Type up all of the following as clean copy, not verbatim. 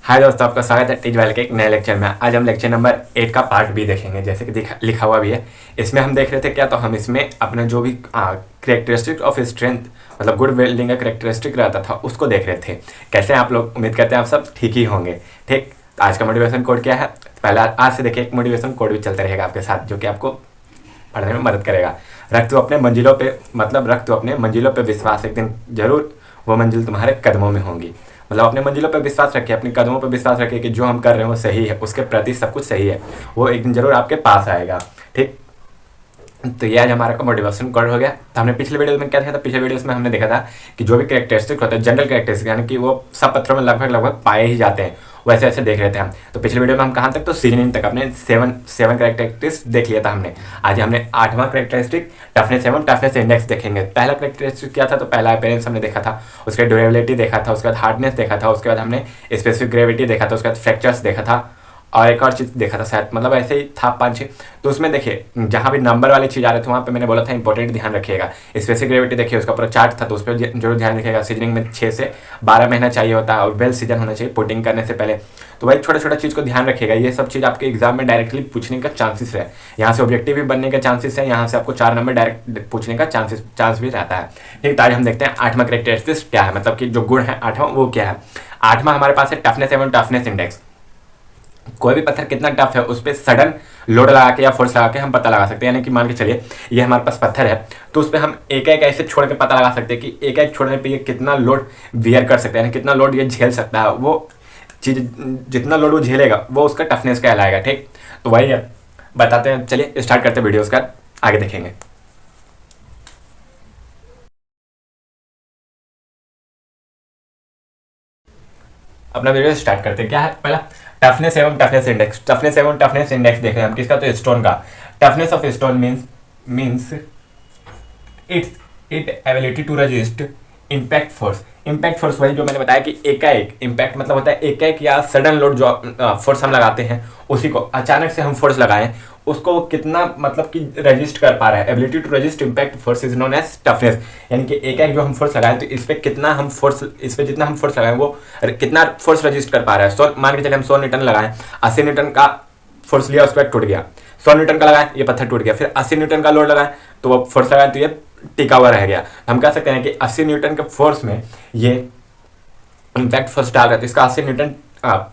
हाय दोस्तों, आपका स्वागत है टीच वाले के एक नए लेक्चर में। आज हम लेक्चर नंबर 8 का पार्ट बी देखेंगे। जैसे कि लिखा हुआ भी है इसमें। हम देख रहे थे क्या, तो हम इसमें अपना जो भी करेक्टरिस्टिक ऑफ स्ट्रेंथ मतलब गुड बिल्डिंग का करेक्टरिस्टिक रहता था उसको देख रहे थे। कैसे आप लोग, उम्मीद करते हैं आप सब ठीक ही होंगे। ठीक, आज का मोटिवेशन कोड क्या है, पहला आज से देखिए एक मोटिवेशन कोड भी चलता रहेगा आपके साथ, जो कि आपको पढ़ने में मदद करेगा। रख तो अपने मंजिलों पे मतलब रख तो अपने मंजिलों पे विश्वास, एक दिन जरूर वो मंजिल तुम्हारे कदमों में होंगी। मतलब अपने मंजिलों पर विश्वास रखिए, अपने कदमों पर विश्वास रखिए कि जो हम कर रहे हैं वो सही है, उसके प्रति सब कुछ सही है, वो एक दिन जरूर आपके पास आएगा। ठीक, तो ये आज हमारा मोटिवेशन कोड हो गया। तो हमने पिछले वीडियो में क्या देखा था, पिछले वीडियोस में हमने देखा था कि जो भी कैरेक्टरिस्टिक होता है, जनरल कैरेक्टरिस्टिक, यानी कि वो सब पत्रों में लगभग पाए ही जाते हैं, वैसे ऐसे देख रहे थे हम। तो पिछले वीडियो में हम कहाँ तक, तो सीजनिंग तक अपने सेवन कैरेक्टरिस्टिक्स देख लिया था हमने। आज हमने 8वां कैरेक्टरिस्टिक टफनेस एवं टफनेस इंडेक्स देखेंगे। पहला कैरेक्टरिस्टिक क्या था, तो पहला अपीयरेंस हमने देखा था, उसके ड्यूरेबिलिटी देखा था, उसके बाद हार्डनेस देखा था, उसके बाद हमने स्पेसिफिक ग्रेविटी देखा था, उसके बाद फ्रैक्चर्स देखा था, और एक और चीज़ देखा था शायद, मतलब ऐसे ही था 5-6। तो उसमें देखिए जहाँ भी नंबर वाली चीज़ आ रहे थे वहाँ पे मैंने बोला था इंपॉर्टेंट ध्यान रखिएगा। स्पेसिफिक ग्रेविटी देखिए, उसका पूरा चार्ट था, तो उस पर जरूर ध्यान रखिएगा। सीजनिंग में 6 से 12 महीना चाहिए होता है और वेल सीजन होना चाहिए पुटिंग करने से पहले। तो वही छोटा छोटा चीज़ को ध्यान रखिएगा। ये सब चीज़ आपके एग्जाम में डायरेक्टली पूछने का चांसेस है, यहाँ से ऑब्जेक्टिव भी बनने का चांसेस है, यहाँ से आपको 4 नंबर डायरेक्ट पूछने का चांस भी रहता है। ठीक, तो आज हम देखते हैं 8वां कैरेक्टरिस्टिक्स क्या है, मतलब कि जो गुण है 8वां वो क्या है। 8वां हमारे पास है टफनेस एवं टफनेस इंडेक्स। कोई भी पत्थर कितना टफ है उस पर सडन लोड लगा के या फोर्स लगा के हम पता लगा सकते हैं। यानी कि मान के चलिए ये हमारे पास पत्थर है, तो उस पर हम एक एक ऐसे छोड़ के पता लगा सकते हैं कि एक एक छोड़ने पे ये कितना लोड बियर कर सकता है, यानी कितना लोड ये झेल सकता है। वो चीज़ जितना लोड वो झेलेगा वो उसका टफनेस कहलाएगा। ठीक, तो वही है, बताते हैं। चलिए स्टार्ट करते हैं वीडियो, उसका आगे देखेंगे। अपना वीडियो स्टार्ट करते हैं। क्या है पहला, टफनेस एवं टफनेस इंडेक्स। टफनेस एवं टफनेस इंडेक्स देख रहे हैं हम किसका, तो स्टोन का। Toughness of stone means it ability to resist impact force. Impact force वही जो मैंने बताया कि एकाएक इम्पैक्ट मतलब होता है एकाएक या सडन लोड जो फोर्स हम लगाते हैं, उसी को अचानक से हम फोर्स लगाएं, उसको कितना मतलब कि रेजिस्ट कर पा रहा है। Ability to resist impact force is known as toughness. यानी कि एक जो हम फोर्स लगाएं तो इस पे कितना हम फोर्स, इस पे जितना हम फोर्स लगाएं वो कितना फोर्स रेजिस्ट कर पा रहा है। 100 मान के चले हम 100 न्यूटन लगाएं, 80 न्यूटन का फोर्स लिया, उसके बाद टूट गया। 100 न्यूटन का लगाएं, ये पत्थर टूट गया। फिर 80 न्यूटन का लोड लगाएं तो वो फोर्स लगाएं तो ये टिका हुआ रह गया। हम कह सकते हैं कि 80 न्यूटन के फोर्स में ये इम्पैक्ट फोर्स डाल रहा है, तो इसका 80 न्यूटन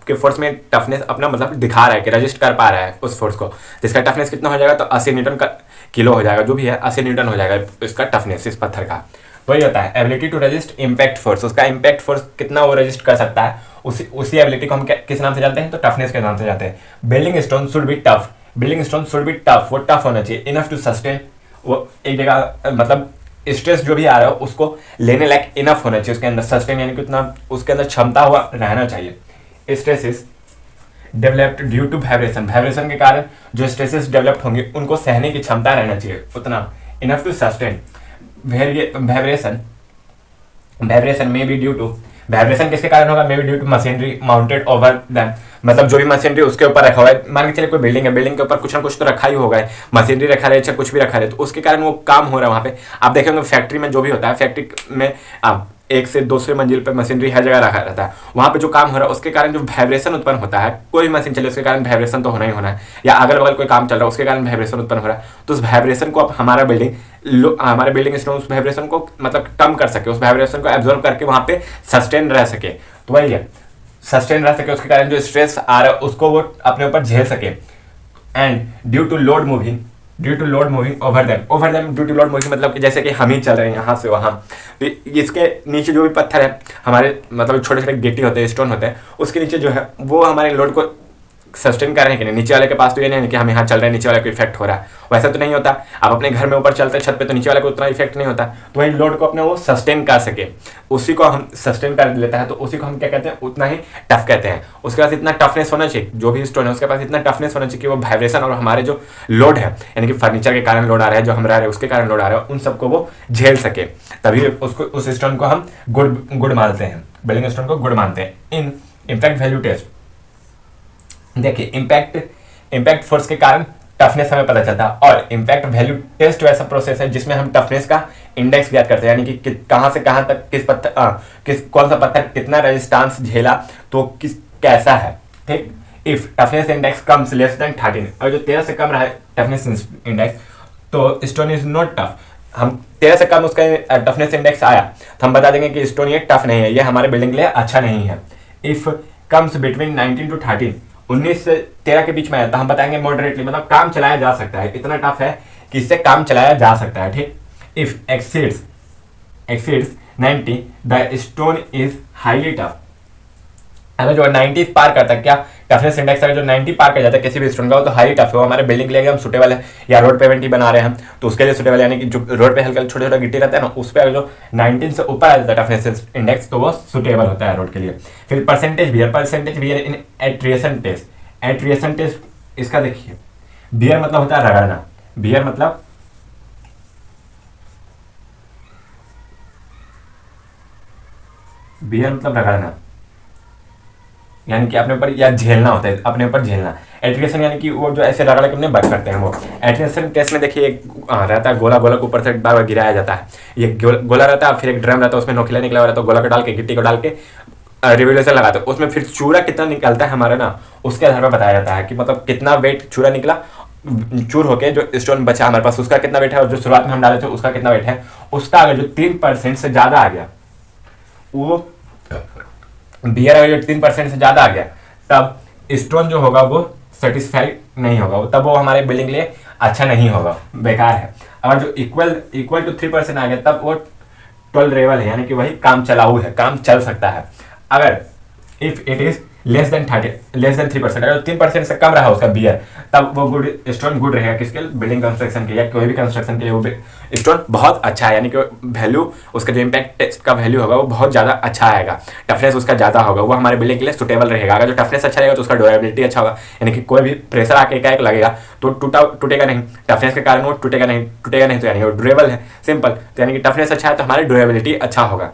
के फोर्स में टफनेस अपना मतलब दिखा रहा है कि रजिस्ट कर पा रहा है उस फोर्स को। तो इसका टफनेस कितना हो जाएगा, तो 80 न्यूटन का किलो हो जाएगा, जो भी है 80 न्यूटन हो जाएगा इसका टफनेस इस पत्थर का। वही होता है ability to resist impact force. उसका इम्पैक्ट फोर्स कितना वो रजिस्ट कर सकता है, उसी एबिलिटी को हम किस नाम से जानते हैं, तो टफनेस के नाम से जानते हैं। Building stone should be tough. Building stone should be tough, वो टफ होना चाहिए। इनफ टू सस्टेन, वो एक जगह मतलब स्ट्रेस जो भी आ रहा है उसको लेने लायक इनफ होना चाहिए उसके अंदर। सस्टेन यानी कि उतना उसके अंदर क्षमता हुआ रहना चाहिए। Stresses developed due to vibration. Vibration के कारण जो स्ट्रेसेस डेवलप्ड होंगे उनको सहने की क्षमता रहना चाहिए उतना। Enough to sustain vibration. Vibration में बी ड्यू टू, वाइब्रेशन किसके कारण होगा, may be due to machinery mounted over them. मतलब जो भी मशीनरी उसके ऊपर रखा हुआ है, मान के चलिए कोई बिल्डिंग है, बिल्डिंग के ऊपर कुछ ना कुछ तो रखा ही होगा, मशीनरी रखा रहे चाहे कुछ भी रखा रहे, तो उसके कारण वो काम हो रहा है वहाँ पे। आप देखेंगे फैक्ट्री में जो भी होता है, फैक्ट्री में एक से दूसरे मंजिल पर मशीनरी हर जगह रखा रहता है, वहाँ पे जो काम हो रहा है उसके कारण जो वाइब्रेशन उत्पन्न होता है, कोई मशीन चले उसके कारण वाइब्रेशन तो होना ही होना है, या अगल बगल कोई काम चल रहा है उसके कारण वाइब्रेशन उत्पन्न हो रहा है। तो उस वाइब्रेशन को अब हमारे बिल्डिंग स्टोन उस वाइब्रेशन को मतलब कम कर सके, उस वाइब्रेशन को एब्जॉर्ब करके वहाँ पे सस्टेन रह सके। तो वही है, सस्टेन रह सके, उसके कारण जो स्ट्रेस आ रहा है उसको वो अपने ऊपर झेल सके। And due to load moving over them due to load moving मतलब कि जैसे कि हम ही चल रहे हैं यहाँ से वहाँ, तो इसके नीचे जो भी पत्थर है हमारे मतलब छोटे छोटे गिट्टी होते हैं, स्टोन होते हैं, उसके नीचे जो है वो हमारे लोड को सस्टेन कर रहे हैं कि नहीं। नीचे वाले के पास तो ये नहीं है कि हम यहाँ चल रहे हैं नीचे वाले को इफेक्ट हो रहा है, वैसा तो नहीं होता। आप अपने घर में ऊपर चलते हैं छत पे तो नीचे वाले को उतना इफेक्ट नहीं होता, तो वही लोड को अपने वो सस्टेन कर सके, उसी को हम सस्टेन कर लेता है, तो उसी को हम क्या कहते हैं, उतना ही टफ कहते हैं। उसके पास इतना टफनेस होना चाहिए, जो भी स्टोन है उसके पास इतना टफनेस होना चाहिए कि वो वाइब्रेशन और हमारे जो लोड है, यानी कि फर्नीचर के कारण लोड आ रहा है, जो हम रह रहे हैं उसके कारण लोड आ रहा है, उन सबको वो झेल सके। तभी उसको उस स्टोन को हम गुड मानते हैं, बिल्डिंग स्टोन को गुड मानते हैं। इन इम्पैक्ट वैल्यू टेस्ट देखिए, इम्पैक्ट फोर्स के कारण टफनेस हमें पता चलता है, और इम्पैक्ट वैल्यू टेस्ट वैसा प्रोसेस है जिसमें हम टफनेस का इंडेक्स ज्ञात करते हैं, यानी कि कहाँ से कहाँ तक कौन सा पत्थर कितना रेजिस्टेंस झेला, तो कैसा है, ठीक। If toughness index comes less than 13, और जो 13 से कम रहा है टफनेस इंडेक्स, तो स्टोन इज नॉट टफ। हम 13 से कम उसका टफनेस इंडेक्स आया तो हम बता देंगे कि स्टोन ये टफ नहीं है, ये हमारे बिल्डिंग के लिए अच्छा नहीं है। इफ कम्स बिटवीन 19 to 13, 19 से 13 के बीच में आया तो हम बताएंगे मॉडरेटली, मतलब काम चलाया जा सकता है, इतना टफ है कि इससे काम चलाया जा सकता है, ठीक। If exceeds 90 the stone is highly tough. अगर जो 90 पार करता है, क्या टफनेस इंडेक्स अगर जो 90 पार कर जाता है किसी भी स्टोन का, तो हाई टफ है, वो हमारे बिल्डिंग के लिए एकदम सुटेबल है, या रोड पेमेंट ही बना रहे हैं हम तो उसके लिए सुटेबल है, यानी कि जो रोड पे हल्का छोटा छोटा गिट्टी रहता है ना, उस पर अगर जो 19 से ऊपर आ जाता है टफनेस इंडेक्स, तो वो सुटेबल होता है रोड के लिए। फिर परसेंटेज बियर इन एट्रिएशन टेस्ट, इसका देखिए, बियर मतलब होता है रगड़ना, बियर मतलब रगड़ना, यानी कि अपने ऊपर या झेलना होता है, अपने ऊपर झेलना। एट्रिएशन यानी कि वो जो ऐसे रगड़ के अपने बच करते हैं, वो एट्रिएशन टेस्ट में देखिए एक रहता है गोला, गोला के ऊपर से बार बार गिराया जाता है, ये गोला रहता है, फिर एक ड्रम रहता है, उसमें नोकीला निकला हुआ रहता है, गोला को डाल के गिट्टी को डाल के रिवोल्यूशन लगाते हैं, उसमें फिर चूरा कितना निकलता है हमारा ना, उसके आधार पर बताया जाता है कि मतलब कितना वेट चूरा निकला, चूर होके जो स्टोन बचा हमारे पास उसका कितना वेट है, और जो शुरुआत में हम डाले थे उसका कितना वेट है, उसका अगर जो 3% से ज्यादा आ गया, वो बियर अगर 3% से ज्यादा आ गया, तब स्टोन जो होगा वो सेटिस्फाइड नहीं होगा, तब वो हमारे बिल्डिंग के लिए अच्छा नहीं होगा, बेकार है। अगर जो इक्वल टू 3% आ गया, तब वो टॉलरेबल है, यानी कि वही काम चलाऊ है, काम चल सकता है। अगर if it is less than 3%, अगर 3% से कम रहा उसका बियर, तब वो स्टोन गुड रहेगा, किसके लिए, बिल्डिंग कंस्ट्रक्शन के या कोई भी कंस्ट्रक्शन के लिए वो स्टोन बहुत अच्छा है, यानी कि वैल्यू उसका जो इम्पैक्ट टेस्ट का वैल्यू होगा वो बहुत ज़्यादा अच्छा आएगा, टफनेस उसका ज़्यादा होगा, वो हमारे बिल्डिंग के लिए सुटेबल रहेगा। अगर जो टफनेस अच्छा रहेगा तो उसका ड्यूरेबिलिटी अच्छा होगा, यानी कि कोई भी प्रेशर आके एकाएक लगेगा तो टूटेगा नहीं, टफनेस के कारण वो टूटेगा नहीं तो यानी वो ड्यूरेबल है, सिंपल। तो यानी कि टफनेस अच्छा है तो हमारी ड्यूरेबिलिटी अच्छा होगा,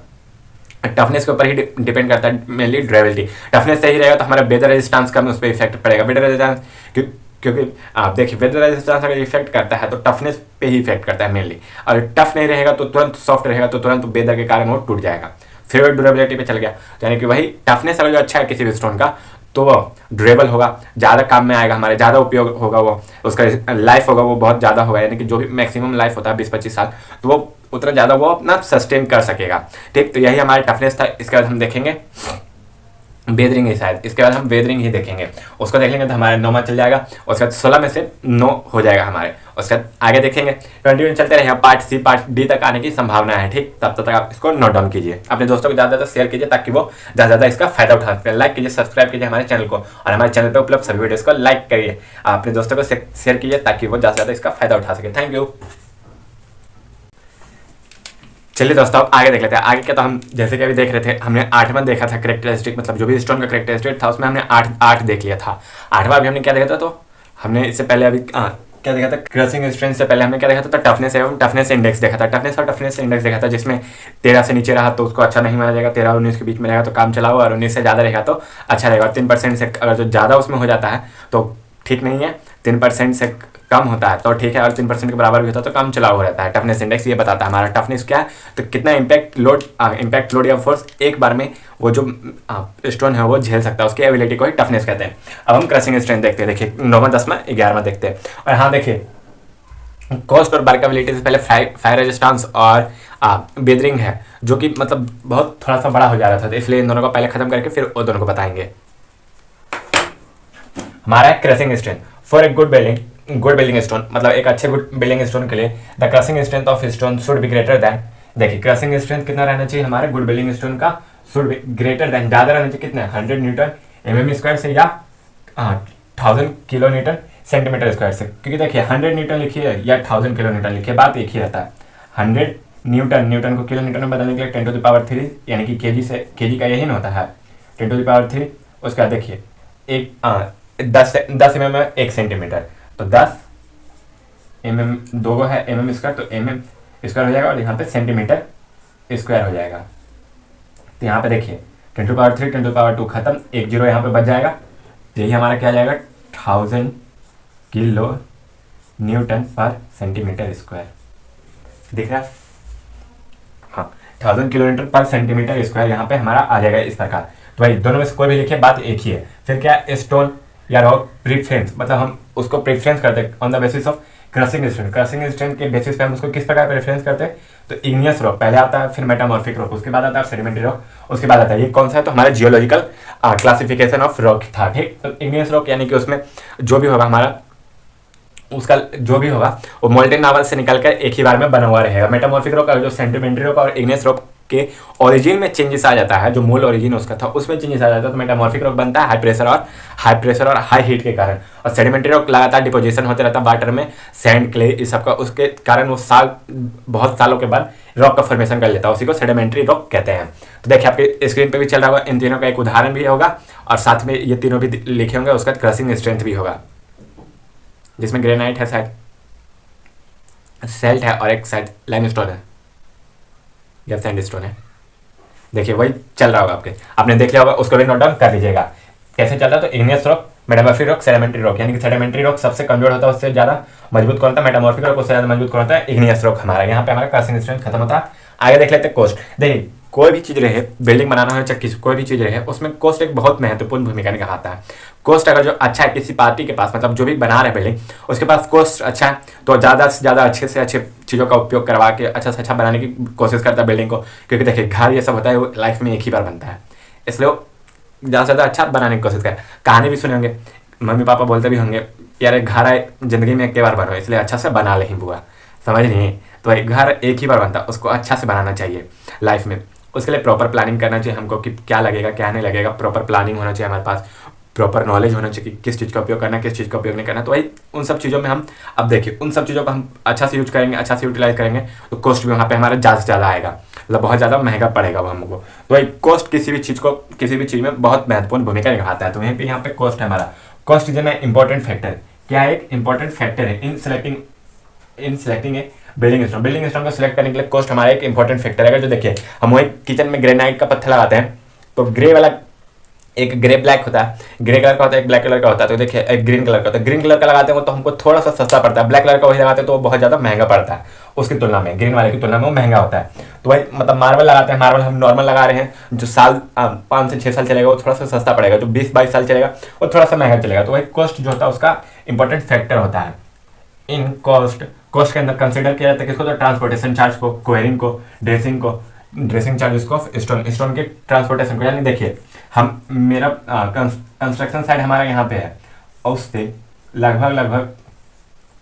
टफनेस के ऊपर ही डिपेंड करता है मेनली ड्यूरेबिलिटी। टफनेस सही रहेगा तो हमारा वेदर रेजिस्टेंस का उस पर इफेक्ट पड़ेगा, वेदर रेजिस्टेंस, क्योंकि आप देखिए वेदर रेजिस्टेंस अगर इफेक्ट करता है तो टफनेस पे ही इफेक्ट करता है मेनली, और टफ नहीं रहेगा तो तुरंत सॉफ्ट रहेगा तो तुरंत वेदर के कारण वो टूट जाएगा। फिर वो ड्यूरेबिलिटी पे चल गया, तो यानी कि वही टफनेस अगर जो अच्छा है किसी भी स्टोन का तो वो ड्यूरेबल होगा, ज़्यादा काम में आएगा, हमारे ज़्यादा उपयोग होगा, वो उसका लाइफ होगा वो बहुत ज़्यादा होगा, यानी कि जो भी मैक्सिमम लाइफ होता है 20-25 साल, तो वो उतना ज़्यादा वो अपना सस्टेन कर सकेगा, ठीक। तो यही हमारा टफनेस था। इसके बाद हम देखेंगे वेदरिंग ही, शायद इसके बाद हम वेदरिंग ही देखेंगे, उसको देख लेंगे तो हमारा 9 चल जाएगा, उसके बाद 16 में से 9 हो जाएगा हमारे, उसके बाद आगे देखेंगे, कंटिन्यू चलते रहेगा, पार्ट सी पार्ट डी तक आने की संभावना है, ठीक। तब तक आप इसको नोट डाउन कीजिए, अपने दोस्तों को ज़्यादा शेयर कीजिए ताकि वो ज़्यादा ज़्यादा इसका फायदा उठा सकें। लाइक कीजिए, सब्सक्राइब कीजिए हमारे चैनल को, और हमारे चैनल पर उपलब्ध सभी वीडियोज़ को लाइक करिए, अपने दोस्तों को शेयर कीजिए ताकि वो ज़्यादा से ज़्यादा इसका फायदा उठा सके। Thank you. चलिए दोस्तों अब आगे देख लेते हैं। आगे क्या, तो हम जैसे कि अभी देख रहे थे, हमने 8वां देखा था करेक्टरिस्टिक, मतलब जो भी स्टोन का करेक्टरिस्टिक था उसमें हमने 8 देख लिया था। 8वां अभी हमने क्या देखा था, तो हमने इससे पहले अभी क्या देखा था, क्रशिंग स्ट्रेंथ से पहले हमने क्या देखा था, तो टफनेस एवं टफनेस इंडेक्स देखा था, टफनेस और टफनेस इंडेक्स देखा था, जिसमें 13 से नीचे रहा तो उसको अच्छा नहीं माना जाएगा, 13 और 19 के बीच में रहेगा तो काम चलाओ, और 19 से ज़्यादा रहेगा तो अच्छा रहेगा, और 3% से अगर जो ज़्यादा उसमें हो जाता है तो ठीक नहीं है, 3% से कम होता है तो ठीक है, और 3% के बराबर भी होता है तो कम चलाव हो रहता है। टफनेस इंडेक्स ये बताता है हमारा टफनेस क्या है, तो कितना इम्पैक्ट लोड या फोर्स एक बार में वो जो स्टोन है वो झेल सकता है, उसकी एबिलिटी को ही टफनेस कहते हैं। अब हम क्रशिंग स्ट्रेंथ देखते हैं, देखिए 9वां 10वां 11वां देखते हैं। और हाँ देखिए, कॉस्ट और वर्केबिलिटी से पहले फायर रेजिस्टेंस और वेदरिंग है, जो कि मतलब बहुत थोड़ा सा बड़ा हो जा रहा था, तो इसलिए इन दोनों को पहले खत्म करके फिर वो दोनों को बताएंगे। हमारा है crushing strength for a good building stone, मतलब एक अच्छे गुड बिल्डिंग स्टोन के लिए the crushing strength of stone should be greater than, देखिए क्रशिंग स्ट्रेंथ कितना रहना चाहिए हमारे गुड बिल्डिंग स्टोन का, शुड बी ग्रेटर देन, ज़्यादा रहना चाहिए कितना, 100 न्यूटन mm² से या 1000 किलो न्यूटन सेंटीमीटर स्क्वायर से, क्योंकि देखिए 100 न्यूटन लिखिए या 1000 किलो न्यूटन लिखिए, बात एक ही रहता है। 100 न्यूटन को किलो न्यूटन में बदलने के लिए 10⁻³ यानी कि केजी का यही ना होता है 10⁻³। उसका देखिए एक 10 mm में 1 सेंटीमीटर, तो 10 mm 2 है mm², तो mm² हो जाएगा, और यहाँ पे सेंटीमीटर स्क्वायर हो जाएगा। तो यहाँ पे देखिए 10⁻³ 10⁻² खत्म, एक जीरो यहाँ पे बच जाएगा, यही हमारा क्या जाएगा 1000 किलो न्यूटन पर सेंटीमीटर स्क्वायर, दिख रहा है, हाँ 1000 किलो न्यूटन पर सेंटीमीटर स्क्वायर यहाँ पे हमारा आ जाएगा इस प्रकार। तो भाई दोनों में से कोई भी लिखिए, बात एक ही है। फिर क्या, स्टोन या रॉक प्रीफ्रेंस, मतलब हम उसको प्रेफरेंस करते हैं on the basis of crushing strength. Crushing strength के बेसिस पे हम उसको किस प्रकार प्रेफरेंस करते हैं, तो इग्नियस रॉक पहले आता है, फिर मेटामॉर्फिक रॉक, उसके बाद आता है सेडिमेंट्री रॉक, उसके बाद आता है ये कौन सा है, तो हमारा जियोलॉजिकल क्लासिफिकेशन ऑफ रॉक था, ठीक। तो इग्नियस रॉक यानी कि उसमें जो भी होगा हमारा, उसका जो भी होगा वो मोल्टेन लावा से निकलकर एक ही बार में बना हुआ रहेगा। मेटामॉर्फिक रॉक, जो सेडिमेंट्री रॉक और इग्नियस रॉक के ओरिजिन में चेंजेस आ जाता है, जो मूल ओरिजिन उसका था उसमें चेंजेस आ जाता है, तो मेटामॉर्फिक रॉक बनता है हाई प्रेशर और हाई हीट के कारण। और सेडिमेंट्री रॉक लगातार डिपोजिशन होते रहता है वाटर में, सैंड, क्ले, इस सब का, उसके कारण वो बहुत सालों के बाद रॉक का फॉर्मेशन कर लेता है, उसी को सेडिमेंट्री रॉक कहते हैं। तो देखिए आपके स्क्रीन पे भी चल रहा होगा, इन तीनों का एक उदाहरण भी होगा और साथ में ये तीनों भी लिखे होंगे, उसका क्रशिंग स्ट्रेंथ भी होगा, जिसमें ग्रेनाइट है शायद, सेल्ट है और एक शायद लाइमस्टोन है या सैंडस्टोन है। देखिए वही चल रहा होगा, आपने देख लिया होगा, उसको भी नोट डाउन कर लीजिएगा कैसे चल रहा है। तो igneous rock, metamorphic rock, sedimentary rock, यानी कि सेडिमेंट्री रॉक सबसे कमजोर होता है, उससे ज्यादा मजबूत कौन होता है, मेटामॉर्फिक रॉक, उससे ज्यादा मजबूत कौन होता है, इग्नियस रॉक। हमारा यहाँ पे हमारा क्रशिंग स्ट्रेंथ खत्म होता है। आगे देख लेते हैं कोस्ट। देखिए कोई भी चीज रहे, बिल्डिंग बनाना हो चाहे कोई भी चीज रहे, उसमें कोस्ट एक बहुत महत्वपूर्ण भूमिका निभाता है। कोस्ट अगर जो अच्छा है किसी पार्टी के पास, मतलब जो भी बना रहे बिल्डिंग, उसके पास कोस्ट अच्छा है, तो ज़्यादा से ज़्यादा अच्छे से अच्छे चीज़ों का उपयोग करवा के अच्छा से अच्छा बनाने की कोशिश करता है बिल्डिंग को। क्योंकि देखिए घर ये सब होता है वो लाइफ में एक ही बार बनता है, इसलिए वो ज़्यादा से ज़्यादा अच्छा बनाने की कोशिश करे। कहानी भी सुने होंगे, मम्मी पापा बोलते भी होंगे, यार घर आए जिंदगी में एक बार बनो, इसलिए अच्छा से बना ले बुआ, समझ नहीं। तो भाई घर एक ही बार बनता है, उसको अच्छा से बनाना चाहिए लाइफ में। उसके लिए प्रॉपर प्लानिंग करना चाहिए हमको कि क्या लगेगा क्या नहीं लगेगा, प्रॉपर प्लानिंग होना चाहिए हमारे पास, प्रॉपर नॉलेज होना चाहिए कि किस चीज़ का उपयोग करना है किस चीज़ का उपयोग नहीं करना। तो भाई उन सब चीज़ों में हम, अब देखिए उन सब चीज़ों का हम अच्छा से यूज करेंगे, अच्छा से यूटिलाइज करेंगे, तो कॉस्ट भी वहाँ पे हमारा ज़्यादा से ज़्यादा आएगा, मतलब बहुत ज़्यादा महंगा पड़ेगा वो हमको। तो भाई कॉस्ट किसी भी चीज़ में बहुत महत्वपूर्ण भूमिका निभाता है। तो वहीं पर यहाँ पे कॉस्ट है हमारा। Cost is an important factor, क्या है, एक इंपॉर्टेंट फैक्टर है इन सेलेक्टिंग ए बिल्डिंग स्टोन। बिल्डिंग स्टोन को सिलेक्ट करने के लिए कॉस्ट हमारा एक इंपॉर्टेंट फैक्टर है। जो देखिए हम वही किचन में ग्रेनाइट का पत्थर लगाते हैं, तो ग्रे वाला एक ग्रे ब्लैक होता है, ग्रे कलर का होता है, एक ब्लैक कलर का होता है। तो देखिए एक ग्रीन कलर का होता है, ग्रीन कलर का लगाते हैं तो हमको थोड़ा सा सस्ता पड़ता है, ब्लैक कलर का वही लगाते हैं तो वो बहुत ज़्यादा महंगा पड़ता है उसकी तुलना में, ग्रीन वाले की तुलना में वो महंगा होता है। तो भाई मतलब मार्बल लगाते हैं, मार्बल हम नॉर्मल लगा रहे हैं, जो 5 से 6 साल चलेगा वो थोड़ा सा सस्ता पड़ेगा, जो 20-22 साल चलेगा वो थोड़ा सा महंगा चलेगा। तो भाई कॉस्ट जो होता है उसका इंपॉर्टेंट फैक्टर होता है इन कॉस्ट के अंदर कंसिडर किया जाता है किसको, तो ट्रांसपोर्टेशन चार्ज को, कोयरिंग को, ड्रेसिंग चार्जेस को, स्टोन के ट्रांसपोर्टेशन को। यानी देखिए हम मेरा कंस्ट्रक्शन साइड हमारा यहाँ पे है और उससे लगभग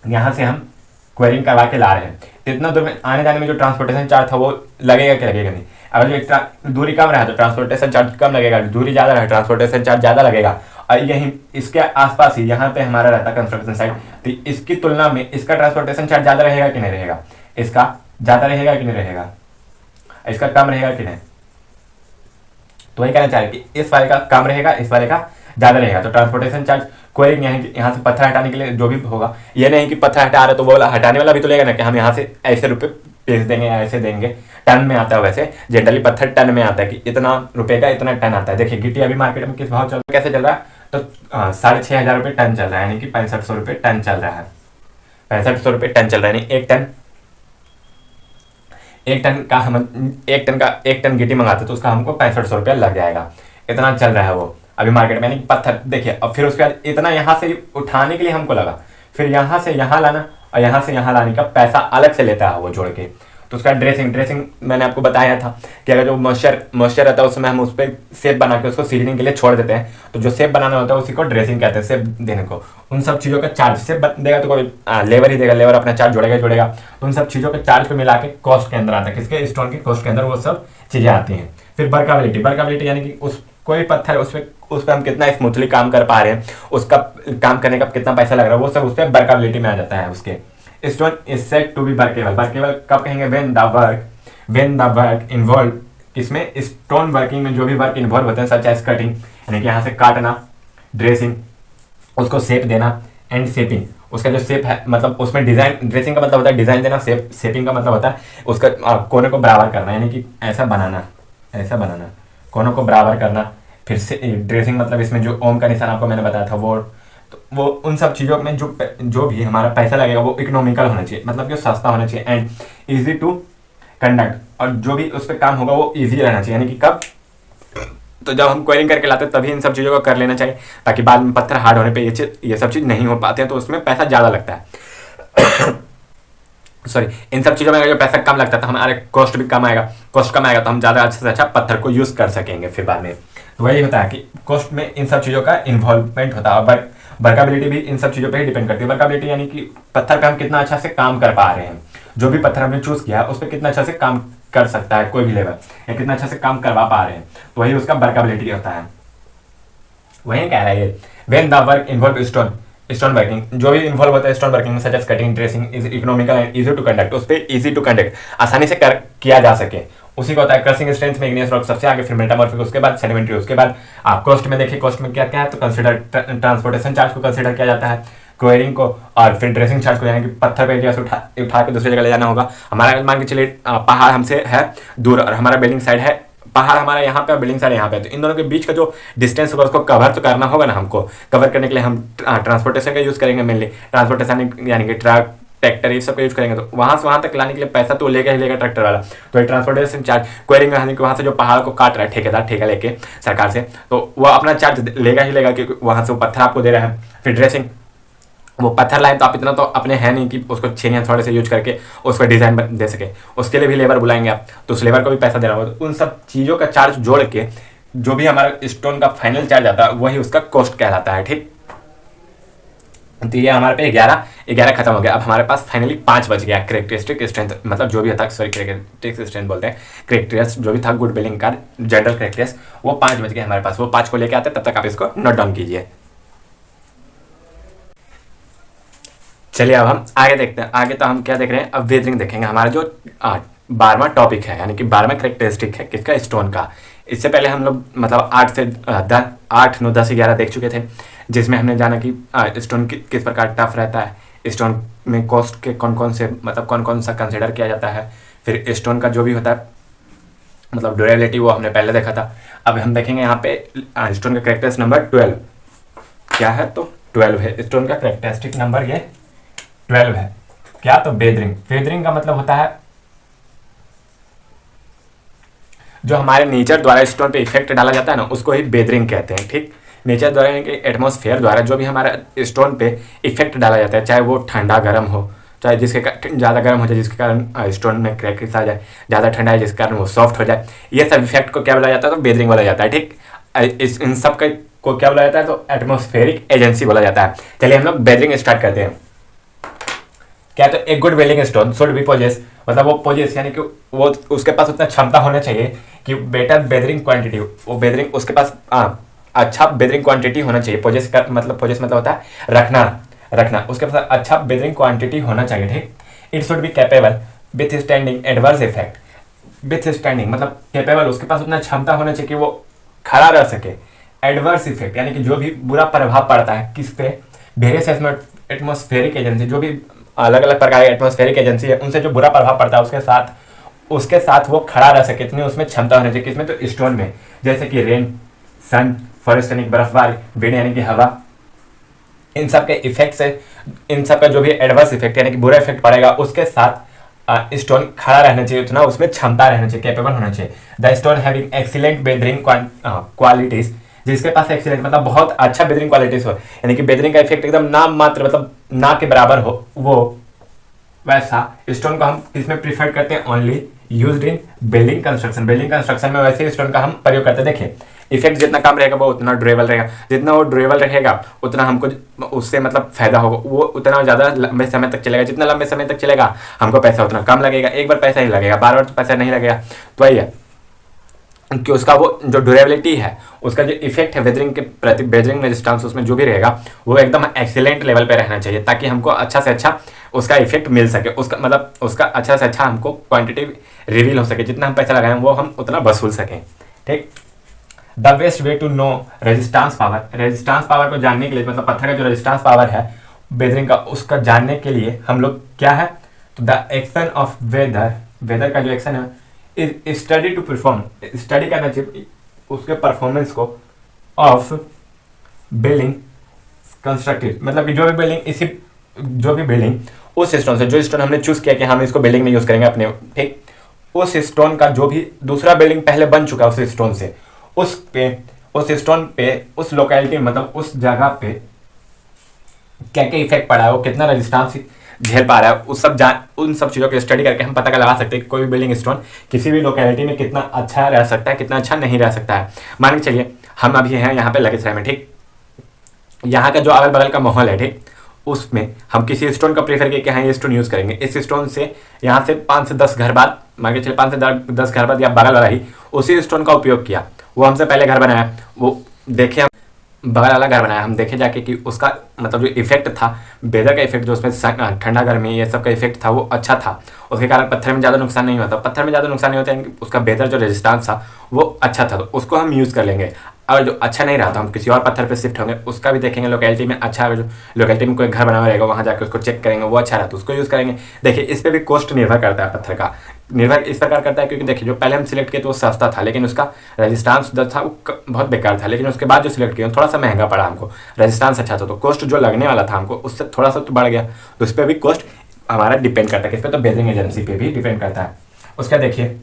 यहाँ से हम क्वेरिंग करवा के ला रहे हैं, तो इतना दूर में आने जाने में जो ट्रांसपोर्टेशन चार्ज था वो लगेगा कि लगेगा नहीं। अगर जो एक दूरी कम रहा तो ट्रांसपोर्टेशन चार्ज कम लगेगा, दूरी ज़्यादा रहा ट्रांसपोर्टेशन चार्ज ज़्यादा लगेगा। और यहीं इसके आसपास ही यहाँ पे हमारा रहता है कंस्ट्रक्शन साइट, तो इसकी तुलना में इसका ट्रांसपोर्टेशन चार्ज ज़्यादा रहेगा कि नहीं रहेगा, इसका ज़्यादा रहेगा कि नहीं रहेगा, इसका कम रहेगा कि नहीं। तो वही कहना चाह रहे कि इस वाले का कम रहेगा इस वाले का ज़्यादा रहेगा। तो ट्रांसपोर्टेशन चार्ज कोई नहीं है कि यहाँ से पत्थर हटाने के लिए जो भी होगा, ये नहीं कि पत्थर हटा रहे तो वो हटाने वाला भी तो लेगा ना कि हम यहाँ से ऐसे रुपये बेच देंगे या ऐसे देंगे। टन में आता है, वैसे जनरली पत्थर टन में आता है कि इतना रुपए का इतना टन आता है। देखिए गिट्टी अभी मार्केट में किस भाव चल रहा है, कैसे चल रहा है, तो 6,500 रुपये टन चल रहा है, यानी कि 6500 रुपये टन चल रहा है, 6500 रुपये टन चल रहा है। यानी एक टन गिट्टी मंगाते तो उसका हमको 6500 रुपया लग जाएगा, इतना चल रहा है वो अभी मार्केट में। यानी पत्थर देखिए, अब फिर उसके बाद इतना यहाँ से उठाने के लिए हमको लगा, फिर यहाँ से यहाँ लाना और यहाँ से यहाँ लाने का पैसा अलग से लेता है वो जोड़ के। तो उसका ड्रेसिंग मैंने आपको बताया था कि अगर जो मॉइस्चर रहता है उसमें हम उस पर सेप बना के उसको सीजनिंग के लिए छोड़ देते हैं, तो जो सेप बनाना होता है उसी को ड्रेसिंग कहते हैं, सेप देने को। उन सब चीज़ों का चार्ज सेप देगा तो कोई लेबर ही देगा, लेबर अपना चार्ज जोड़ेगा। तो उन सब चीज़ों के चार्ज को मिला के कॉस्ट के अंदर आता है, किसके, स्टोन के कॉस्ट के अंदर वो सब चीज़ें आती हैं। फिर वर्कबिलिटी यानी कि उस कोई पत्थर उस पर हम कितना स्मूथली काम कर पा रहे हैं, उसका काम करने का कितना पैसा लग रहा है, वो सब उस पर वर्कबिलिटी में आ जाता है उसके। Stone is said to be workable कब कहेंगे, व्हेन द वर्क इन्वॉल्व, इसमें स्टोन वर्किंग में जो भी वर्क इन्वॉल्व होते हैं सच एज कटिंग, यानी कि यहाँ से काटना, ड्रेसिंग, उसको शेप देना, एंड शेपिंग, उसका जो शेप है मतलब उसमें डिजाइन, ड्रेसिंग का मतलब होता है डिजाइन देना, शेपिंग का मतलब होता है उसका कोने को बराबर करना, यानी कि ऐसा बनाना, कोनों को बराबर करना। फिर से ड्रेसिंग मतलब इसमें जो ओम का निशान आपको मैंने बताया था वो उन सब चीज़ों में जो भी हमारा पैसा लगेगा वो इकोनॉमिकल होना चाहिए, मतलब कि सस्ता होना चाहिए, एंड इजी टू कंडक्ट, और जो भी उस पर काम होगा वो इजी रहना चाहिए। यानी कि कब, तो जब हम क्वेरिंग करके लाते हैं तभी इन सब चीज़ों को कर लेना चाहिए, ताकि बाद में पत्थर हार्ड होने पे ये सब चीज़ नहीं हो पाते हैं, तो उसमें पैसा ज़्यादा लगता है। सॉरी, इन सब चीज़ों में अगर जो पैसा कम लगता है तो हमारे कॉस्ट भी कम आएगा, कॉस्ट कम आएगा तो हम ज़्यादा अच्छे से अच्छा पत्थर को यूज़ कर सकेंगे फिर बाद में। तो वही होता है कि कॉस्ट में इन सब चीज़ों का इन्वॉल्वमेंट होता है, और वर्कबिलिटी भी इन सब चीज़ों पे ही डिपेंड करती है। वर्कबिलिटी यानी कि पत्थर पे हम कितना अच्छा से काम कर पा रहे हैं, जो भी पत्थर हमने चूज़ किया है उस पर कितना अच्छा से काम कर सकता है कोई भी लेबर, या कितना अच्छा से काम करवा पा रहे हैं, तो वही उसका वर्कबिलिटी होता है। वही कह रहा है ये, when the work involve stone working, जो भी इन्वॉल्व होता है स्टोन वर्किंग में, such as cutting, dressing, is economical and easy to conduct, उस पर इजी टू कंडक्ट, आसानी से किया जा सके, उसी को होता है क्रशिंग स्ट्रेंथ में इग्नियस रॉक सबसे आगे, फिर मेटामॉर्फिक, उसके बाद सेडिमेंट्री, उसके बाद आप कॉस्ट में देखिए, कॉस्ट में क्या क्या है, तो कंसिडर ट्रांसपोर्टेशन चार्ज को कंसिडर किया जाता है, क्वेरिंग को, और फिर ड्रेसिंग चार्ज को, यानी कि पत्थर पे जैसे उठा के दूसरी जगह ले जाना होगा। हमारा मान के चलिए पहाड़ हमसे है दूर और हमारा बिल्डिंग साइड है, पहाड़ हमारा यहाँ पे और बिल्डिंग साइड यहाँ पे, तो इन दोनों के बीच का जो डिस्टेंस होगा उसको कवर तो करना होगा ना हमको। कवर करने के लिए हम ट्रांसपोर्टेशन का यूज़ करेंगे, मेनली ट्रांसपोर्टेशन यानी कि ट्रक, ट्रैक्टर, ये सब का यूज करेंगे, तो वहाँ से वहाँ तक लाने के लिए पैसा तो लेगा ही लेगा ट्रैक्टर वाला, तो ये ट्रांसपोर्टेशन चार्ज, क्वेरिंग यानी कि वहाँ से जो पहाड़ को काट रहा है ठेकेदार, ठेका लेके सरकार से, तो वो अपना चार्ज लेगा ही लेगा, क्योंकि वहाँ से वो पत्थर आपको दे रहा है। फिर ड्रेसिंग, वो पत्थर लाए तो आप इतना तो अपने है नहीं कि उसको छेनिया थोड़े से यूज करके उसको डिज़ाइन दे सके, उसके लिए भी लेबर बुलाएंगे आप, तो उस लेबर को भी पैसा देना होगा। तो उन सब चीज़ों का चार्ज जोड़ के जो भी हमारा स्टोन का फाइनल चार्ज आता है वही उसका कॉस्ट कहलाता है, ठीक। तो ये हमारे पे 11 खत्म हो गया। अब हमारे पास फाइनली 5 बच गया। करेक्टरिस्टिक स्ट्रेंथ मतलब जो भी था, सॉरी करेक्टरिस्टिक स्ट्रेंथ बोलते हैं, करेक्टरिस्टिक्स जो भी था गुड बिल्डिंग का जनरल करेक्टरिस्टिक्स, वो 5 बच गए हमारे पास। वो 5 को लेके आते, तब तक आप इसको नोट डाउन कीजिए। चलिए अब हम आगे देखते हैं। आगे तो हम क्या देख रहे हैं, अब वेदरिंग देखेंगे। हमारा जो 12वां टॉपिक है, यानी कि 12वां करेक्टरिस्टिक है किसका, स्टोन का। इससे पहले हम लोग मतलब 8 से 10, 8, 9, 10, 11 देख चुके थे, जिसमें हमने जाना कि स्टोन किस प्रकार टफ रहता है, स्टोन में कॉस्ट के कौन कौन से मतलब कौन कौन सा कंसिडर किया जाता है, फिर स्टोन का जो भी होता है मतलब ड्यूरेबिलिटी, वो हमने पहले देखा था। अब हम देखेंगे यहाँ पे स्टोन का करेक्टरिस्टिक नंबर 12 क्या है, तो 12 है स्टोन का करेक्टरिस्टिक नंबर, ये 12 है। क्या, तो बेदरिंग। बेदरिंग का मतलब होता है जो हमारे नेचर द्वारा स्टोन पे इफेक्ट डाला जाता है ना, उसको ही बेदरिंग कहते हैं, ठीक। नेचर द्वारा यानी कि एटमॉस्फेयर द्वारा जो भी हमारा स्टोन पे इफेक्ट डाला जाता है, चाहे वो ठंडा गर्म हो, चाहे जिसके ज़्यादा गर्म हो जाए जिसके कारण स्टोन में क्रैकेस आ जाए, ज़्यादा ठंडा है जिसके कारण वो सॉफ्ट हो जाए, ये सब इफेक्ट को क्या बोला जाता है, तो बेदरिंग बोला जाता है, ठीक। इन सब को क्या बोला जाता है, तो एटमॉस्फेरिक एजेंसी बोला जाता है। चलिए हम लोग बेदरिंग स्टार्ट करते हैं। क्या, तो एक good building stone should be possess, मतलब वो पोजेस यानी कि वो उसके पास उतना क्षमता होना चाहिए कि बेटर बेदरिंग क्वांटिटी, वो बेदरिंग उसके पास अच्छा बेदरिंग क्वांटिटी होना चाहिए। पोजेस का मतलब, पोजेस मतलब होता है रखना, उसके पास अच्छा बेदरिंग क्वांटिटी होना चाहिए, ठीक। It should be capable with standing adverse effect, with standing मतलब कैपेबल, उसके पास उतना क्षमता होना चाहिए कि वो खड़ा रह सके। एडवर्स इफेक्ट यानी कि जो भी बुरा प्रभाव पड़ता है किस पे, वेरियस एटमॉस्फेरिक एजेंसी, जो भी अलग अलग प्रकार की एटमॉस्फेरिक एजेंसी है, उनसे जो बुरा प्रभाव पड़ता है उसके साथ वो खड़ा रह सके, इतनी उसमें क्षमता होनी चाहिए। किसमें, तो स्टोन में, जैसे कि रेन, सन, फॉरेस्ट यानी बर्फबारी, विंड यानी कि हवा, इन सब के इफेक्ट से, इन सब का जो भी एडवर्स इफेक्ट यानी कि बुरा इफेक्ट पड़ेगा, उसके साथ स्टोन खड़ा रहना चाहिए, उतना उसमें क्षमता रहना चाहिए, कैपेबल होना चाहिए। The stone having excellent weathering qualities, जिसके पास एक्सीलेंट मतलब बहुत अच्छा बेदरिंग क्वालिटीज हो, यानी कि बेदरिंग का इफेक्ट एकदम नाम मात्र मतलब ना के बराबर हो, वो वैसा स्टोन को हम इसमें प्रीफर करते हैं, only used in building construction. Building construction में वैसे स्टोन का हम प्रयोग करते हैं। देखिए इफेक्ट जितना कम रहेगा वो उतना ड्यूरेबल रहेगा, जितना वो ड्यूरेबल रहेगा उतना हमको उससे मतलब फायदा होगा, वो उतना ज़्यादा लंबे समय तक चलेगा। जितना लंबे समय तक चलेगा हमको पैसा उतना कम लगेगा, एक बार पैसा ही लगेगा, बार बार तो पैसा नहीं लगेगा। तो वही है कि उसका वो जो ड्यूरेबिलिटी है, उसका जो इफेक्ट है वेदरिंग के प्रति, वेदरिंग रेजिस्टेंस उसमें जो भी रहेगा वो एकदम एक्सीलेंट लेवल पे रहना चाहिए, ताकि हमको अच्छा से अच्छा उसका इफेक्ट मिल सके, उसका मतलब उसका अच्छा से अच्छा हमको क्वांटिटी रिवील हो सके, जितना हम पैसा लगाएं वो हम उतना वसूल सकें, ठीक। The best way to know resistance power, resistance power को जानने के लिए मतलब पत्थर का जो रेजिस्टेंस पावर है वेदरिंग का, उसका जानने के लिए हम लोग क्या है, तो द एक्शन ऑफ वेदर का जो एक्शन है is study to perform, study करना चाहिए उसके परफॉर्मेंस को, ऑफ बिल्डिंग कंस्ट्रक्टेड, मतलब कि जो भी बिल्डिंग उस स्टोन से, जो स्टोन हमने चूज किया कि हम इसको बिल्डिंग में यूज करेंगे अपने, ठीक, उस स्टोन का जो भी दूसरा बिल्डिंग पहले बन चुका है उस स्टोन से, उस स्टोन पे, उस लोकेलिटी मतलब उस जगह पे क्या क्या इफेक्ट पड़ा है, वो कितना रेजिस्टेंस झेल पा रहा है, उन सब चीज़ों की स्टडी करके हम पता लगा सकते हैं कि कोई भी बिल्डिंग स्टोन किसी भी लोकेलिटी में कितना अच्छा रह सकता है, कितना अच्छा नहीं रह सकता है। मान के चलिए हम अभी हैं यहाँ पे लखीसराय में, ठीक, यहाँ का जो अगल बगल का माहौल है, ठीक, उसमें हम किसी स्टोन का प्रेफर किया कि हाँ ये स्टोन यूज़ करेंगे। इस स्टोन से यहाँ से 5 से 10 घर बाद, मान के चलिए 5 से 10 घर बाद या बगल वाला ही उसी स्टोन का उपयोग किया, वो हमसे पहले घर बनाया, वो देखे बगल वाला घर बनाया, हम देखे जाके कि उसका मतलब जो इफेक्ट था, वेदर का इफेक्ट, जो उसमें ठंडा गर्मी ये सब का इफेक्ट था वो अच्छा था, उसके कारण पत्थर में ज़्यादा नुकसान नहीं होता। पत्थर में ज़्यादा नुकसान नहीं होता है, उसका वेदर जो रेजिस्टेंस था वो अच्छा था, तो उसको हम यूज़ कर लेंगे। और जो अच्छा नहीं रहा तो हम किसी और पत्थर पे शिफ्ट होंगे, उसका भी देखेंगे लोकेलिटी में अच्छा, जो लोकेलिटी में कोई घर बना हुआ रहेगा वहाँ जाकर उसको चेक करेंगे, वो अच्छा रहा तो उसको यूज़ करेंगे। देखिए इस पर भी कॉस्ट निर्भर करता है, पत्थर का निर्भर इस प्रकार करता है क्योंकि देखिए जो पहले हम सिलेक्ट किए तो वो सस्ता था, लेकिन उसका रेजिस्टेंस जो था वो बहुत बेकार था, लेकिन उसके बाद जो सिलेक्ट किया थोड़ा सा महंगा पड़ा हमको, रेजिस्टेंस अच्छा था, तो कॉस्ट जो लगने वाला था हमको उससे थोड़ा सा तो बढ़ गया, तो उस पर भी कॉस्ट हमारा डिपेंड करता है, किस पे, तो बेसिंग एजेंसी पे भी डिपेंड करता है। उसका देखिए,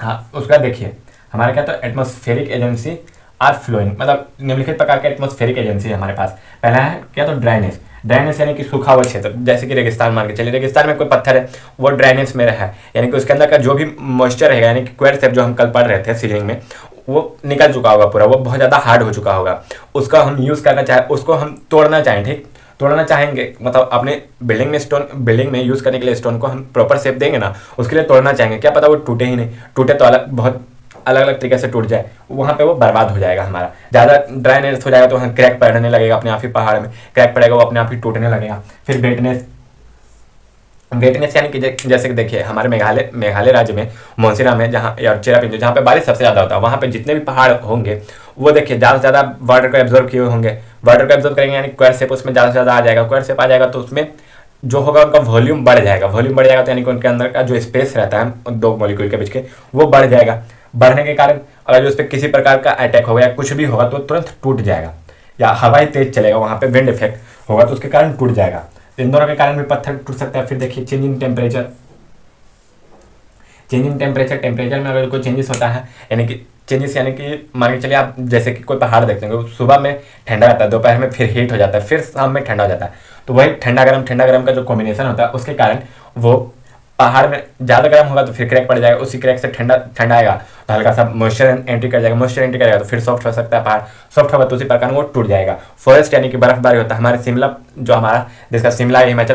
हाँ उसका देखिए हमारा क्या, तो एटमॉस्फेरिक एजेंसी आर फ्लोइंग, मतलब निम्नलिखित प्रकार के एटमॉस्फेरिक एजेंसी है हमारे पास। पहला है क्या, तो ड्राइनेज। ड्राइनेज यानी कि सूखा हुआ क्षेत्र, जैसे कि रेगिस्तान मान के चलिए, रेगिस्तान में कोई पत्थर है वो ड्राइनेज में रहा है, यानी कि उसके अंदर का जो भी मॉइस्चर रहेगा, यानी कि क्वेर सेप जो हम कल पढ़ रहे थे सीलिंग में, वो निकल चुका होगा पूरा, वो बहुत ज़्यादा हार्ड हो चुका होगा, उसका हम यूज़ करना चाहें, उसको हम तोड़ना चाहें, ठीक, तोड़ना चाहेंगे मतलब अपने बिल्डिंग में यूज़ करने के लिए स्टोन को हम प्रॉपर शेप देंगे ना, उसके लिए तोड़ना चाहेंगे, क्या पता वो टूटे ही नहीं, टूटे तो बहुत अलग अलग तरीके से टूट जाए, वहाँ पे वो बर्बाद हो जाएगा हमारा। ज़्यादा ड्राइनेस हो जाएगा तो वहाँ क्रैक पड़ने लगेगा, अपने आप ही पहाड़ में क्रैक पड़ेगा, वो अपने आप ही टूटने लगेगा। फिर वेटनेस यानी कि जैसे कि देखिए हमारे मेघालय राज्य में मोसिनराम है, जहाँ या चेरापूंजी जहाँ पे बारिश सबसे ज़्यादा होता है, वहाँ पे जितने भी पहाड़ होंगे वो देखिए ज़्यादा से ज़्यादा वाटर को एब्जॉर्व किए होंगे, वाटर को एब्जॉर्व करेंगे यानी क्वेर शेप उसमें ज़्यादा से ज़्यादा आ जाएगा, क्वेर शेप आ जाएगा तो उसमें जो होगा उनका वॉल्यूम बढ़ जाएगा, तो यानी कि उनके अंदर का जो स्पेस रहता है दो मॉलिक्यूल के बीच के वो बढ़ जाएगा। बढ़ने के कारण अगर जो उस पर किसी प्रकार का अटैक होगा या कुछ भी होगा तो तुरंत टूट जाएगा, या हवाई तेज चलेगा, वहाँ पे विंड इफेक्ट होगा तो उसके कारण टूट जाएगा। इन दोनों के कारण भी पत्थर टूट सकता है। फिर देखिए चेंजिंग टेम्परेचर टेम्परेचर में अगर कोई चेंजेस होता है, यानी कि चेंजेस यानी कि मान के चलिए आप जैसे कि कोई पहाड़ देखते हैं, सुबह में ठंडा रहता है, दोपहर में फिर हीट हो जाता है, फिर शाम में ठंडा हो जाता है, तो वही ठंडा गर्म का जो कॉम्बिनेशन होता है उसके कारण वो पहाड़ में ज़्यादा गर्म होगा तो फिर क्रैक पड़ जाएगा, उसी क्रैक से ठंडा आएगा तो हल्का सा मॉइस्चर एंट्री कर जाएगा, मॉइस्चर एंट्री करेगा तो फिर सॉफ्ट हो सकता है पहाड़, सॉफ्ट होगा तो उसी प्रकार वो टूट जाएगा। फॉरेस्ट यानी कि बर्फबारी होता है, हमारे शिमला जो हमारा देश का शिमला हिमाचल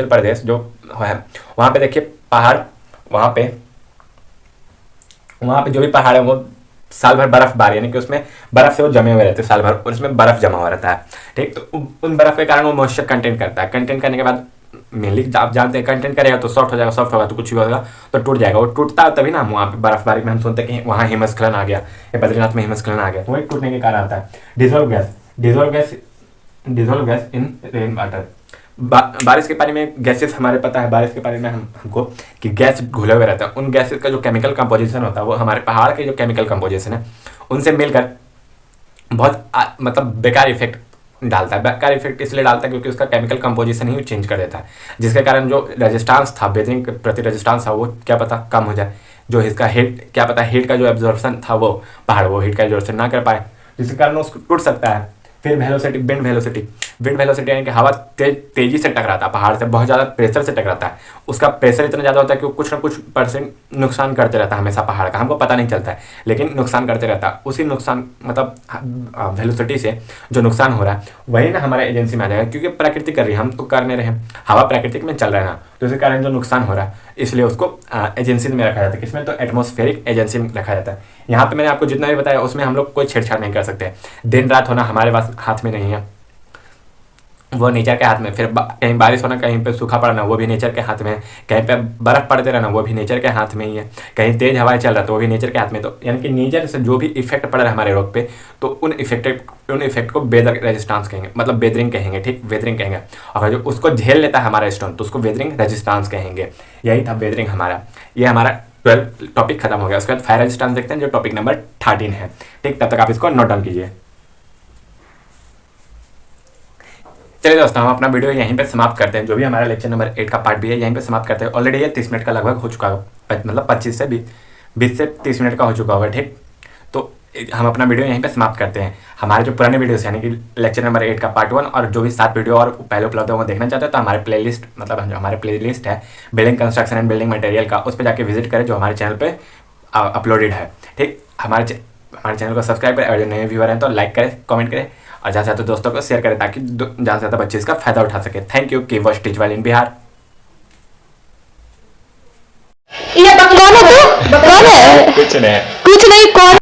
प्रदेश जो है वहाँ पे देखिए पहाड़, वहाँ पे जो भी पहाड़ है वो साल भर बर्फबारी यानी कि उसमें बर्फ से वो जमे हुए रहते हैं साल भर, और उसमें बर्फ जमा हुआ रहता है, ठीक, तो उन बर्फ के कारण वो मॉइस्चर कंटेंट करता है, कंटेंट करने के बाद मेनली आप जानते हैं कंटेंट करेगा तो सॉफ्ट हो जाएगा, सॉफ्ट होगा तो कुछ भी होगा तो टूट जाएगा, वो टूटता है तभी ना वहाँ पे बर्फबारी में हम सुनते हैं कि वहाँ हिमस्खलन आ गया या बद्रीनाथ में हिमस्खलन आ गया, तो वही टूटने के कारण आता है। Dissolve gas in rain water, बारिश के पानी में गैसेस हमारे पता है, बारिश के पानी में हमको कि गैस घुले हुए रहता है, उन गैसेस का जो केमिकल कंपोजिशन होता है वो हमारे पहाड़ के जो केमिकल कंपोजिशन है उनसे मिलकर बहुत मतलब बेकार इफेक्ट डालता है। बेकार इफेक्ट इसलिए डालता है क्योंकि उसका केमिकल कंपोजिशन ही चेंज कर देता है, जिसके कारण जो रेजिस्टेंस था, बेरिंग के प्रति रेजिस्टेंस था वो क्या पता कम हो जाए, जो इसका हीट क्या पता हीट का जो एब्जॉर्प्शन था वो पहाड़ वो हीट का एब्जॉर्प्शन ना कर पाए, जिसके कारण उसको टूट सकता है। फिर विंड वेलोसिटी यानी कि हवा तेजी से टकराता है पहाड़ से, बहुत ज़्यादा प्रेशर से टकराता है, उसका प्रेशर इतना ज़्यादा होता है कि वो कुछ ना कुछ परसेंट नुकसान करते रहता है हमेशा पहाड़ का, हमको पता नहीं चलता है लेकिन नुकसान करते रहता है। उसी नुकसान मतलब वेलोसिटी से जो नुकसान हो रहा है वही ना हमारे एजेंसी में आ जाएगा, क्योंकि प्रकृति कर रही है, हम तो कर नहीं रहे, हवा प्राकृतिक में चल रहा है ना, तो इसी कारण जो नुकसान हो रहा है इसलिए उसको एजेंसी में रखा जाता है। किसमें, तो एटमॉस्फेरिक एजेंसी में रखा जाता है। यहाँ पे मैंने आपको जितना भी बताया उसमें हम लोग कोई छेड़छाड़ नहीं कर सकते, दिन रात होना हमारे पास हाथ में नहीं है, वो नेचर के हाथ में। फिर कहीं बारिश होना, कहीं पे सूखा पड़ना, वो भी नेचर के हाथ में है, कहीं पे बर्फ पड़ते रहना वो भी नेचर के हाथ में ही है, कहीं तेज हवाएं चल रहा तो वो भी नेचर के हाथ में। तो यानी कि नेचर से जो भी इफेक्ट पड़ रहा है हमारे रोड पे तो उन इफेक्ट को वेदर रेजिस्टेंस कहेंगे, मतलब वेदरिंग कहेंगे, ठीक, वेदरिंग कहेंगे। अगर जो उसको झेल लेता है हमारा स्टोन तो उसको वेदरिंग रेजिस्टेंस कहेंगे। यही था वेदरिंग हमारा, ये हमारा 12 टॉपिक खत्म हो गया। उसके बाद फायर रेजिस्टेंस देखते हैं जो टॉपिक नंबर 13 है, ठीक, तब तक आप इसको नोट डाउन कीजिए। चलिए दोस्तों, हम अपना वीडियो यहीं पे समाप्त करते हैं, जो भी हमारा लेक्चर नंबर 8 का पार्ट भी है यहीं पे समाप्त करते हैं। ऑलरेडी ये 30 मिनट का लगभग हो चुका है, मतलब 25 से 20 से 30 मिनट का हो चुका होगा, ठीक। तो हम अपना वीडियो यहीं पे समाप्त करते हैं। हमारे जो पुराने वीडियोस यानी कि लेक्चर नंबर 8 का पार्ट 1 और जो भी 7 वीडियो और पहले उपलब्ध है वो देखना चाहते हैं तो हमारे प्लेलिस्ट मतलब जो हमारे प्लेलिस्ट है building construction and building material का, उस पर जाके विजिट करें जो हमारे चैनल पे अपलोडेड है। ठीक, हमारे चैनल को सब्सक्राइब करें और जो नए व्यूअर हैं तो लाइक करें, कमेंट करें और ज़्यादा से ज़्यादा दोस्तों को शेयर करें ताकि ज़्यादा से ज़्यादा बच्चे इसका फायदा उठा सके। Thank you. Keep watch teach well in Bihar. ये कौन है तू? कौन है? कुछ नहीं। कुछ नहीं, कौन